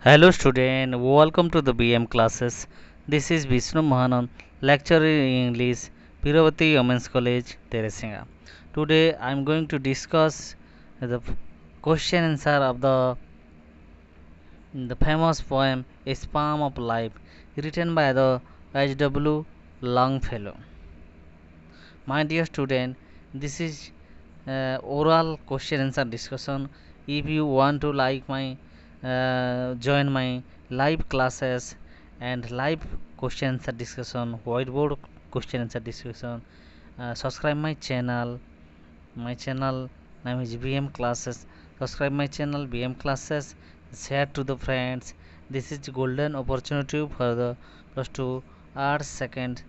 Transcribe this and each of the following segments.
Hello student, welcome to the BM classes. This is Vishnu Mahanan, lecturer in English, Piravati Women's College, Teresinga. Today I am going to discuss the question answer of the famous poem A Sparm of Life, written by the H.W. Longfellow. My dear student, this is oral question answer discussion. If you want to join my live classes and live question answer discussion, whiteboard question answer discussion, subscribe my channel. My channel name is BM classes. Subscribe my channel BM classes. Share to the friends. This is golden opportunity for the plus two arts second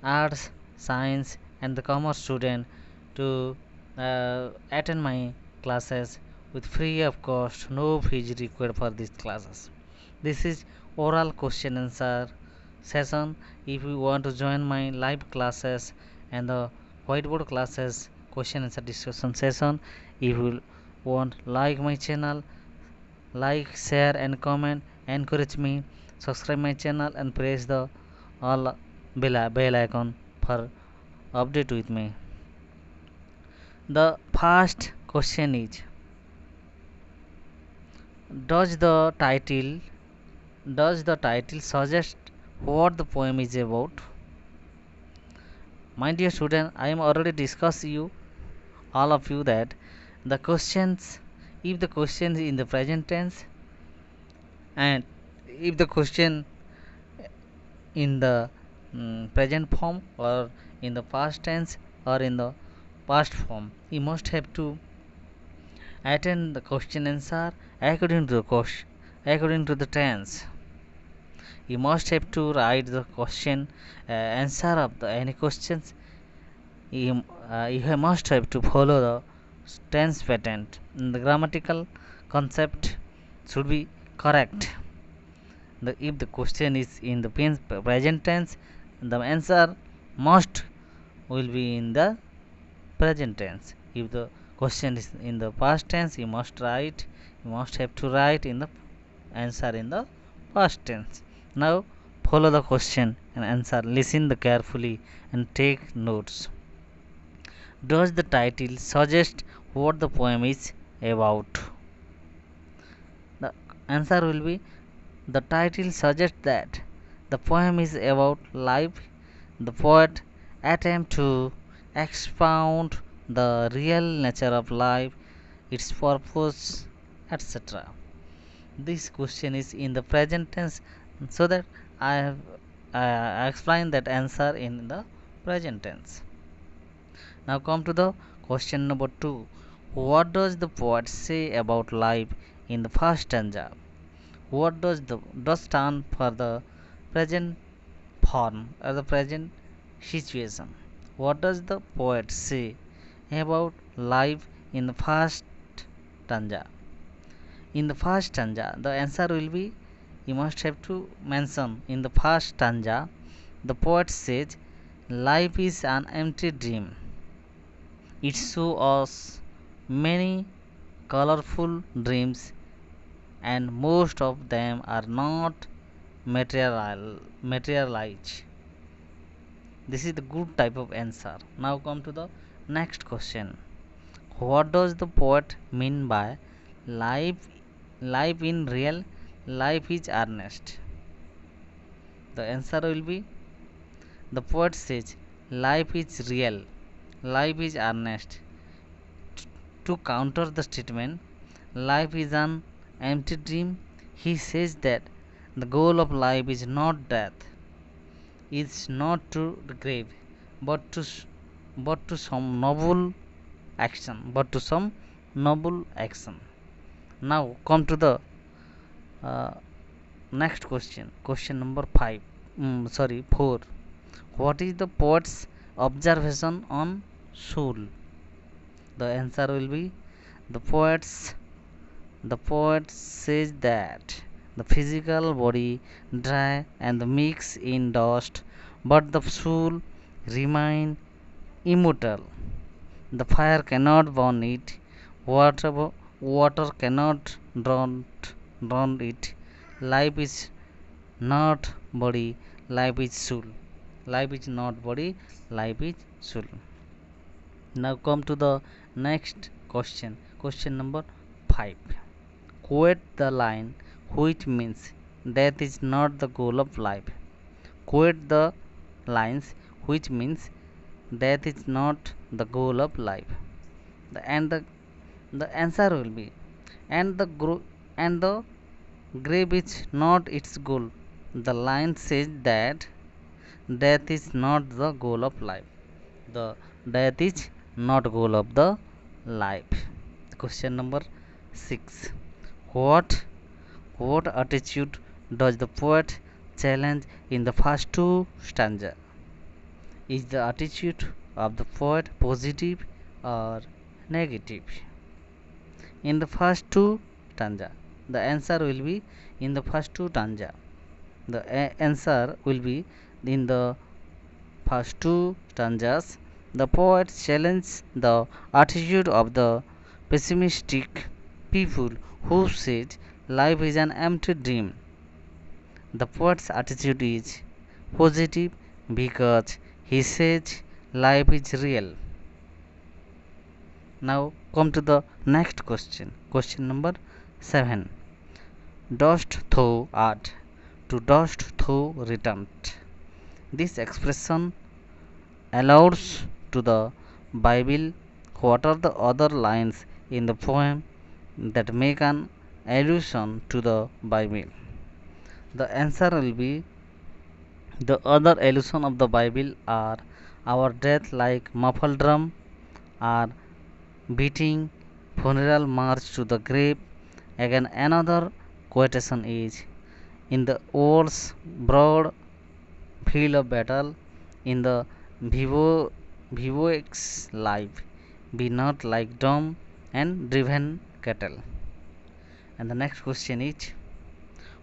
arts, science, and the commerce student to attend my classes with free of cost, no fees required for these classes. This is oral question answer session. If you want to join my live classes and the whiteboard classes question answer discussion session, if you want like my channel, like, share, and comment, encourage me, subscribe my channel, and press the all bell icon for update with me. The first question is: Does the title does the title suggest what the poem is about? My dear student, I am already discussed you all of you that the questions, if the question is in the present tense, and if the question in the present form, or in the past tense, or in the past form, you must have to attend the question answer according to the question, according to the tense. You must have to write the question answer of the any questions. You must have to follow the tense pattern. The grammatical concept should be correct. If the question is in the present tense, the answer must will be in the present tense. If the question is in the past tense, you must have to write in the answer in the past tense. Now follow the question and answer, listen the carefully and take notes. Does the title suggest what the poem is about? The answer will be: the title suggests that the poem is about life. The poet attempts to expound the real nature of life, its purpose, etc. This question is in the present tense, so that I have explained that answer in the present tense. Now come to the question number 2. What does the poet say about life in the first stanza? What does stand for the present form or the present situation? What does the poet say about life in the first stanza? In the first stanza, the answer will be: you must have to mention in the first stanza, the poet says, life is an empty dream. It shows us many colorful dreams, and most of them are not materialized. This is the good type of answer. Now come to the next question. What does the poet mean by life? Life in real life is earnest. The answer will be: the poet says life is real, life is earnest. To counter the statement, life is an empty dream, he says that the goal of life is not death, is not to the grave, but to but to some noble action. Now come to the uh, next question. Question number 5. 4. What is the poet's observation on soul? The answer will be: the poet says that the physical body dry and mix in dust, but the soul remain immortal. The fire cannot burn it, water cannot drown it, life is not body, life is soul. Life is not body, life is soul. Now come to the next question. Question number 5. Quote the line which means death is not the goal of life. Quote the lines which means death is not the goal of life. The answer will be and the grave is not its goal. The line says that death is not the goal of life. The death is not goal of the life. Question number 6. What what attitude does the poet challenge in the first two stanza? Is the attitude of the poet positive or negative? In the first two stanza, the answer will be in the first two stanza. The answer will be in the first two stanzas. The poet challenges the attitude of the pessimistic people who said life is an empty dream. The poet's attitude is positive because he says life is real. Now come to the next question. Question number 7. Dust thou art, to dust thou returned. This expression alludes to the Bible. What are the other lines in the poem that make an allusion to the Bible? The answer will be the other allusion of the Bible are our death like muffled drum, are beating funeral march to the grave. Again another quotation is in the war's broad field of battle, in the bivouac's life, be not like dumb and driven cattle. And the next question is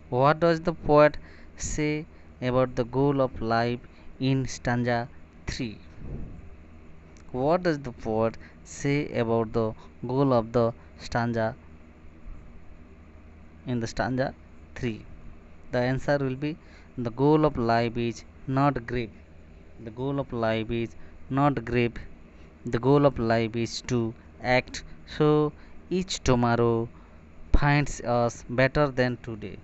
what does the poet say about the goal of life in stanza 3? What does the poet say about the goal of the stanza in the stanza 3? The answer will be the goal of life is not grave. The goal of life is not grave. The goal of life is to act so each tomorrow finds us better than today.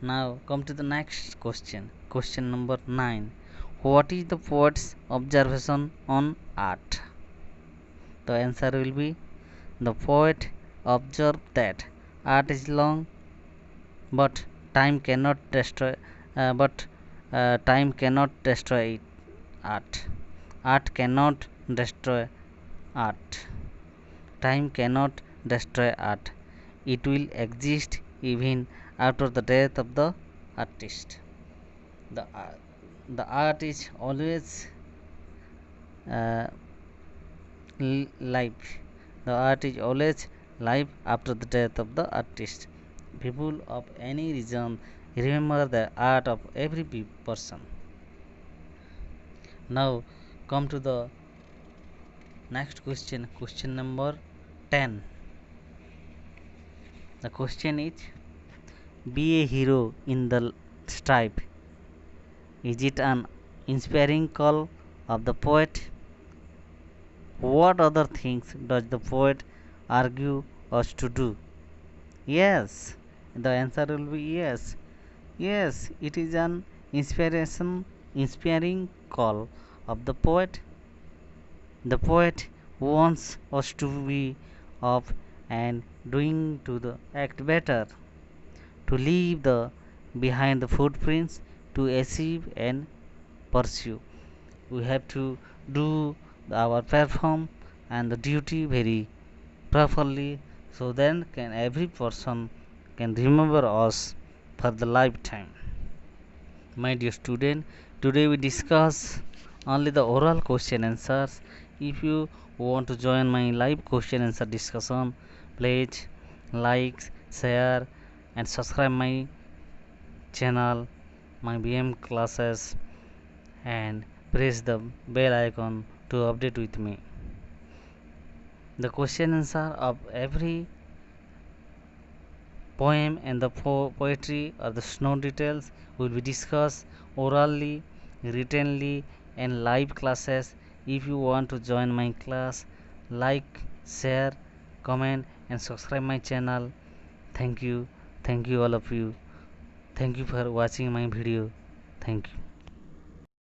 Now come to the next question. Question number 9. What is the poet's observation on art? The answer will be the poet observed that art is long, but time cannot destroy. But time cannot destroy it. Art. Art cannot destroy art. Time cannot destroy art. It will exist even after the death of the artist. The, uh, the art is always uh, live. The art is always live after the death of the artist. People of any region remember the art of every person. Now come to the next question. Question number 10. The question is be a hero in the stripe. Is it an inspiring call of the poet? What other things does the poet argue us to do? Yes, the answer will be yes. Yes, it is an inspiring call of the poet. The poet wants us to be of and doing to the act better, to leave the behind the footprints, to achieve and pursue. We have to do our perform and the duty very properly, so then can every person can remember us for the lifetime. My dear student, today we discuss only the oral question answers. If you want to join my live question answer discussion, please like, share and subscribe my channel, my BM classes, and press the bell icon to update with me. The question answer of every poem and the poetry or the snow details will be discussed orally, writtenly, and live classes. If you want to join my class, like, share, comment, and subscribe my channel. Thank you all of you. Thank you for watching my video. Thank you.